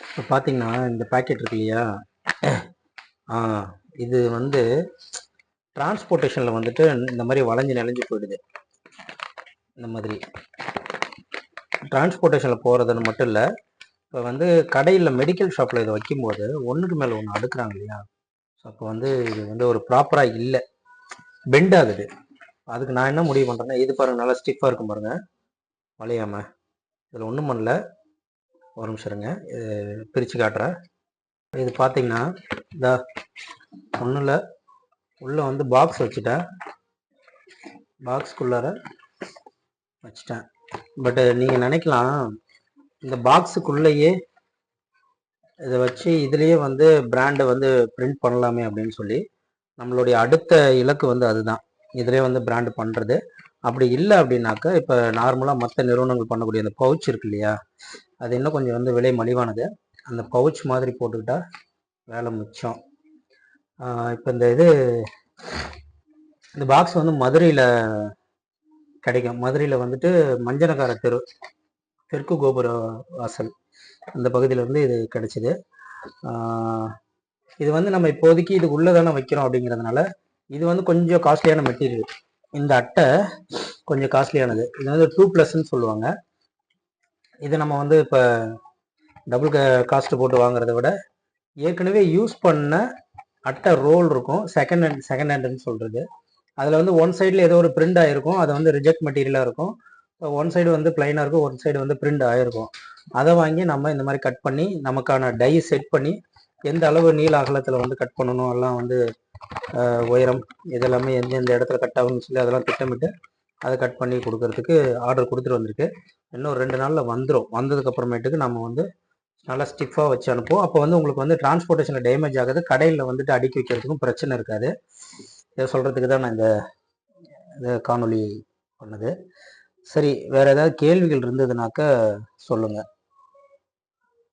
இப்போ பார்த்தீங்கன்னா, இந்த பாக்கெட் இருக்கு இல்லையா? ஆ இது வந்து டிரான்ஸ்போர்ட்டேஷனில் வந்துட்டு இந்த மாதிரி வளைஞ்சு நெளிஞ்சு போயிடுது. இந்த மாதிரி டிரான்ஸ்போர்ட்டேஷனில் போகிறதுன்னு மட்டும் இல்லை, இப்போ வந்து கடையில் மெடிக்கல் ஷாப்பில் இதை வைக்கும்போது ஒன்றுக்கு மேலே ஒன்று அடுக்குறாங்க இல்லையா? ஸோ அப்போ வந்து இது வந்து ஒரு ப்ராப்பராக இல்லை, பெண்ட் ஆகுது. அதுக்கு நான் என்ன முடிவு பண்ணுறேன்னா, இது பாருங்கள் நல்லா ஸ்டிஃபாக இருக்கும் பாருங்கள், வளையாமல். இதில் ஒன்றும் பண்ணல, ஒரு நிமிஷம் இருங்க, பிரித்து காட்டுறேன். இது பார்த்தீங்கன்னா இந்த ஒன்றில் உள்ளே வந்து பாக்ஸ் வச்சுட்டேன், பாக்ஸ்க்குள்ளார வச்சுட்டேன். பட்டு நீங்கள் நினைக்கலாம், இந்த பாக்ஸுக்குள்ளேயே இதை வச்சு இதுலேயே வந்து பிராண்டை வந்து பிரிண்ட் பண்ணலாமே அப்படின்னு சொல்லி. நம்மளுடைய அடுத்த இலக்கு வந்து அதுதான், இதிலே வந்து பிராண்டு பண்ணுறது. அப்படி இல்லை அப்படின்னாக்கா, இப்போ நார்மலாக மற்ற நிறுவனங்கள் பண்ணக்கூடிய அந்த பவுச் இருக்கு இல்லையா, அது இன்னும் கொஞ்சம் வந்து விலை மலிவானது. அந்த பவுச் மாதிரி போட்டுக்கிட்டா வேலை மிச்சம். இப்போ இந்த பாக்ஸ் வந்து மதுரையில் கிடைக்கும். மதுரையில் வந்துட்டு மஞ்சனக்கார தெரு, தெற்கு கோபுர வாசல், அந்த பகுதியில் வந்து இது கிடைச்சிது. இது வந்து நம்ம இப்போதைக்கு இது உள்ளே தானே வைக்கிறோம் அப்படிங்கிறதுனால இது வந்து கொஞ்சம் காஸ்ட்லியான மெட்டீரியல். இந்த அட்டை கொஞ்சம் காஸ்ட்லியானது. இது வந்து 2+ன்னு சொல்லுவாங்க. இது நம்ம வந்து இப்போ டபுள் காஸ்ட் போட்டு வாங்குறத விட ஏற்கனவே யூஸ் பண்ண அட்டை ரோல் இருக்கும், செகண்ட் ஹேண்டுன்னு சொல்கிறது. அதில் வந்து ஒன் சைடில் ஏதோ ஒரு பிரிண்ட் ஆகிருக்கும், அது வந்து ரிஜெக்ட் மெட்டீரியலாக இருக்கும். ஒன் சைடு வந்து பிளைனாக இருக்கும், ஒன் சைடு வந்து பிரிண்ட் ஆகிருக்கும். அதை வாங்கி நம்ம இந்த மாதிரி கட் பண்ணி நமக்கான டை செட் பண்ணி எந்த அளவு நீள அகலத்தில் வந்து கட் பண்ணணும், எல்லாம் வந்து உயரம் இதெல்லாமே எந்தெந்த இடத்துல கட் ஆகும்னு சொல்லி அதெல்லாம் திட்டமிட்டு அதை கட் பண்ணி கொடுக்கறதுக்கு ஆர்டர் கொடுத்துட்டு வந்திருக்கு. இன்னும் 2 நாளில் வந்துடும். வந்ததுக்கப்புறமேட்டுக்கு நம்ம வந்து நல்லா ஸ்டிஃபாக வச்சு அனுப்புவோம். அப்போ வந்து உங்களுக்கு வந்து டிரான்ஸ்போர்ட்டேஷனில் டேமேஜ் ஆகுது, கடையில் வந்துட்டு அடுக்கி வைக்கிறதுக்கும் பிரச்சனை இருக்காது. இதை சொல்கிறதுக்கு தான் நான் இந்த காணொலி பண்ணது. சரி, வேறு ஏதாவது கேள்விகள் இருந்ததுனாக்கா சொல்லுங்கள்.